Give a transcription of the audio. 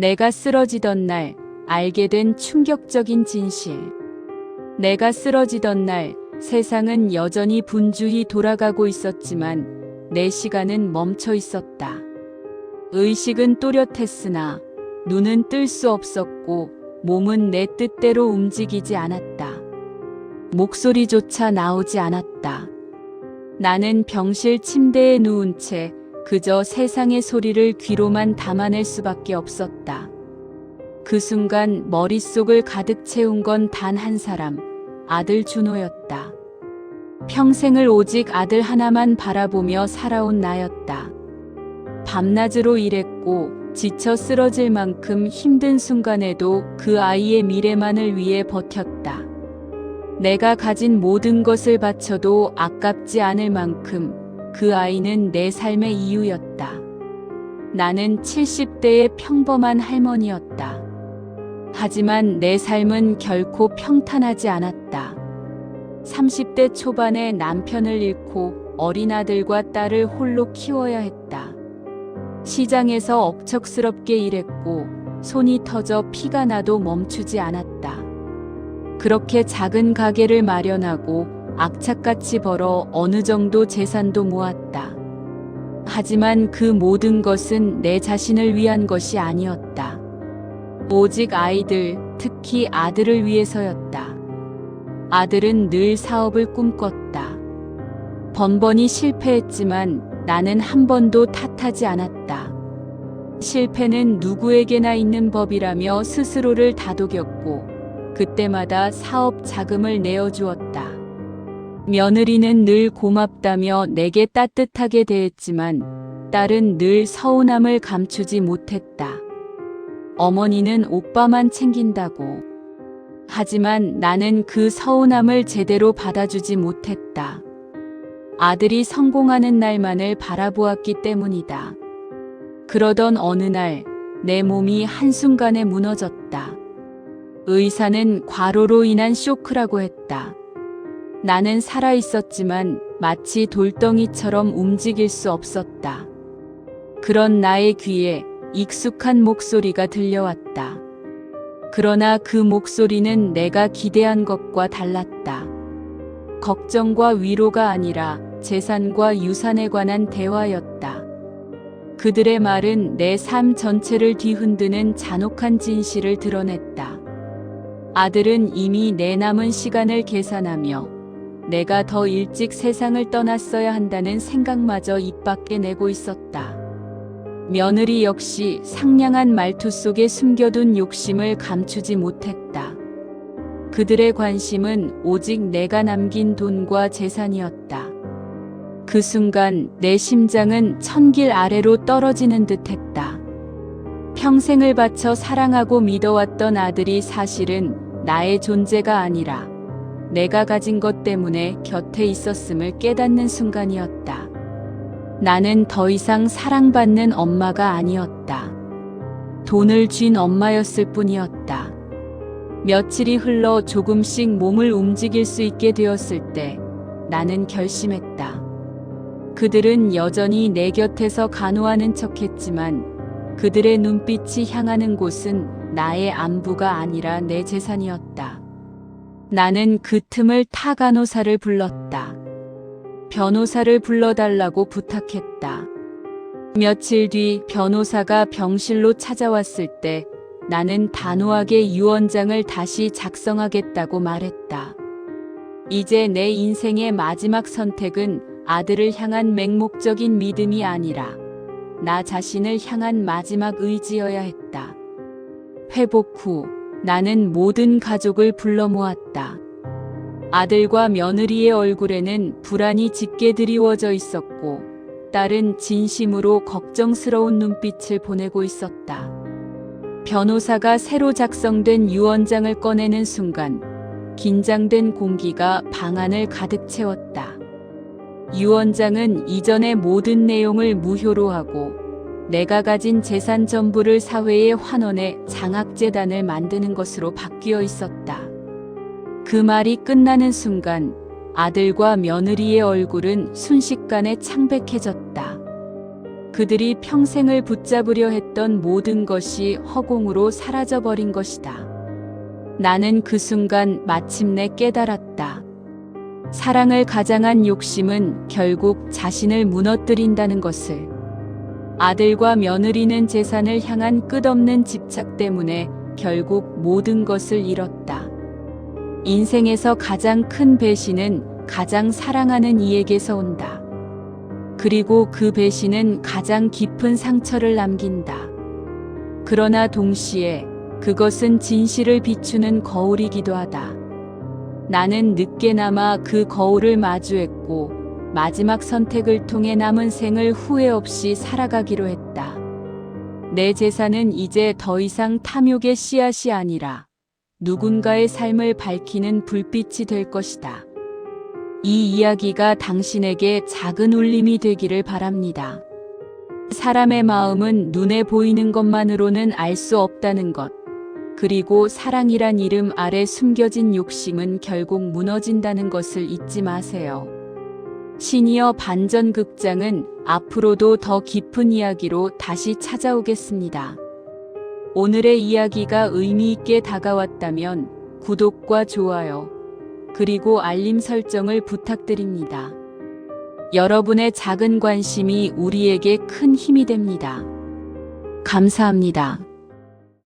내가 쓰러지던 날 알게 된 충격적인 진실. 내가 쓰러지던 날 세상은 여전히 분주히 돌아가고 있었지만 내 시간은 멈춰 있었다. 의식은 또렷했으나 눈은 뜰 수 없었고 몸은 내 뜻대로 움직이지 않았다. 목소리조차 나오지 않았다. 나는 병실 침대에 누운 채 그저 세상의 소리를 귀로만 담아낼 수밖에 없었다. 그 순간 머릿속을 가득 채운 건 단 한 사람, 아들 준호였다. 평생을 오직 아들 하나만 바라보며 살아온 나였다. 밤낮으로 일했고 지쳐 쓰러질 만큼 힘든 순간에도 그 아이의 미래만을 위해 버텼다. 내가 가진 모든 것을 바쳐도 아깝지 않을 만큼 그 아이는 내 삶의 이유였다. 나는 70대의 평범한 할머니였다. 하지만 내 삶은 결코 평탄하지 않았다. 30대 초반에 남편을 잃고 어린 아들과 딸을 홀로 키워야 했다. 시장에서 억척스럽게 일했고 손이 터져 피가 나도 멈추지 않았다. 그렇게 작은 가게를 마련하고 악착같이 벌어 어느 정도 재산도 모았다. 하지만 그 모든 것은 내 자신을 위한 것이 아니었다. 오직 아이들, 특히 아들을 위해서였다. 아들은 늘 사업을 꿈꿨다. 번번이 실패했지만 나는 한 번도 탓하지 않았다. 실패는 누구에게나 있는 법이라며 스스로를 다독였고 그때마다 사업 자금을 내어주었다. 며느리는 늘 고맙다며 내게 따뜻하게 대했지만 딸은 늘 서운함을 감추지 못했다. 어머니는 오빠만 챙긴다고. 하지만 나는 그 서운함을 제대로 받아주지 못했다. 아들이 성공하는 날만을 바라보았기 때문이다. 그러던 어느 날 내 몸이 한순간에 무너졌다. 의사는 과로로 인한 쇼크라고 했다. 나는 살아있었지만 마치 돌덩이처럼 움직일 수 없었다. 그런 나의 귀에 익숙한 목소리가 들려왔다. 그러나 그 목소리는 내가 기대한 것과 달랐다. 걱정과 위로가 아니라 재산과 유산에 관한 대화였다. 그들의 말은 내 삶 전체를 뒤흔드는 잔혹한 진실을 드러냈다. 아들은 이미 내 남은 시간을 계산하며 내가 더 일찍 세상을 떠났어야 한다는 생각마저 입 밖에 내고 있었다. 며느리 역시 상냥한 말투 속에 숨겨둔 욕심을 감추지 못했다. 그들의 관심은 오직 내가 남긴 돈과 재산이었다. 그 순간 내 심장은 천길 아래로 떨어지는 듯했다. 평생을 바쳐 사랑하고 믿어왔던 아들이 사실은 나의 존재가 아니라 내가 가진 것 때문에 곁에 있었음을 깨닫는 순간이었다. 나는 더 이상 사랑받는 엄마가 아니었다. 돈을 쥔 엄마였을 뿐이었다. 며칠이 흘러 조금씩 몸을 움직일 수 있게 되었을 때 나는 결심했다. 그들은 여전히 내 곁에서 간호하는 척했지만 그들의 눈빛이 향하는 곳은 나의 안부가 아니라 내 재산이었다. 나는 그 틈을 타 간호사를 불렀다. 변호사를 불러달라고 부탁했다. 며칠 뒤 변호사가 병실로 찾아왔을 때 나는 단호하게 유언장을 다시 작성하겠다고 말했다. 이제 내 인생의 마지막 선택은 아들을 향한 맹목적인 믿음이 아니라 나 자신을 향한 마지막 의지여야 했다. 회복 후 나는 모든 가족을 불러 모았다. 아들과 며느리의 얼굴에는 불안이 짙게 드리워져 있었고 딸은 진심으로 걱정스러운 눈빛을 보내고 있었다. 변호사가 새로 작성된 유언장을 꺼내는 순간 긴장된 공기가 방 안을 가득 채웠다. 유언장은 이전의 모든 내용을 무효로 하고 내가 가진 재산 전부를 사회에 환원해 장학재단을 만드는 것으로 바뀌어 있었다. 그 말이 끝나는 순간 아들과 며느리의 얼굴은 순식간에 창백해졌다. 그들이 평생을 붙잡으려 했던 모든 것이 허공으로 사라져버린 것이다. 나는 그 순간 마침내 깨달았다. 사랑을 가장한 욕심은 결국 자신을 무너뜨린다는 것을. 아들과 며느리는 재산을 향한 끝없는 집착 때문에 결국 모든 것을 잃었다. 인생에서 가장 큰 배신은 가장 사랑하는 이에게서 온다. 그리고 그 배신은 가장 깊은 상처를 남긴다. 그러나 동시에 그것은 진실을 비추는 거울이기도 하다. 나는 늦게나마 그 거울을 마주했고 마지막 선택을 통해 남은 생을 후회 없이 살아가기로 했다. 내 재산은 이제 더 이상 탐욕의 씨앗이 아니라 누군가의 삶을 밝히는 불빛이 될 것이다. 이 이야기가 당신에게 작은 울림이 되기를 바랍니다. 사람의 마음은 눈에 보이는 것만으로는 알 수 없다는 것. 그리고 사랑이란 이름 아래 숨겨진 욕심은 결국 무너진다는 것을 잊지 마세요. 시니어 반전 극장은 앞으로도 더 깊은 이야기로 다시 찾아오겠습니다. 오늘의 이야기가 의미 있게 다가왔다면 구독과 좋아요, 그리고 알림 설정을 부탁드립니다. 여러분의 작은 관심이 우리에게 큰 힘이 됩니다. 감사합니다.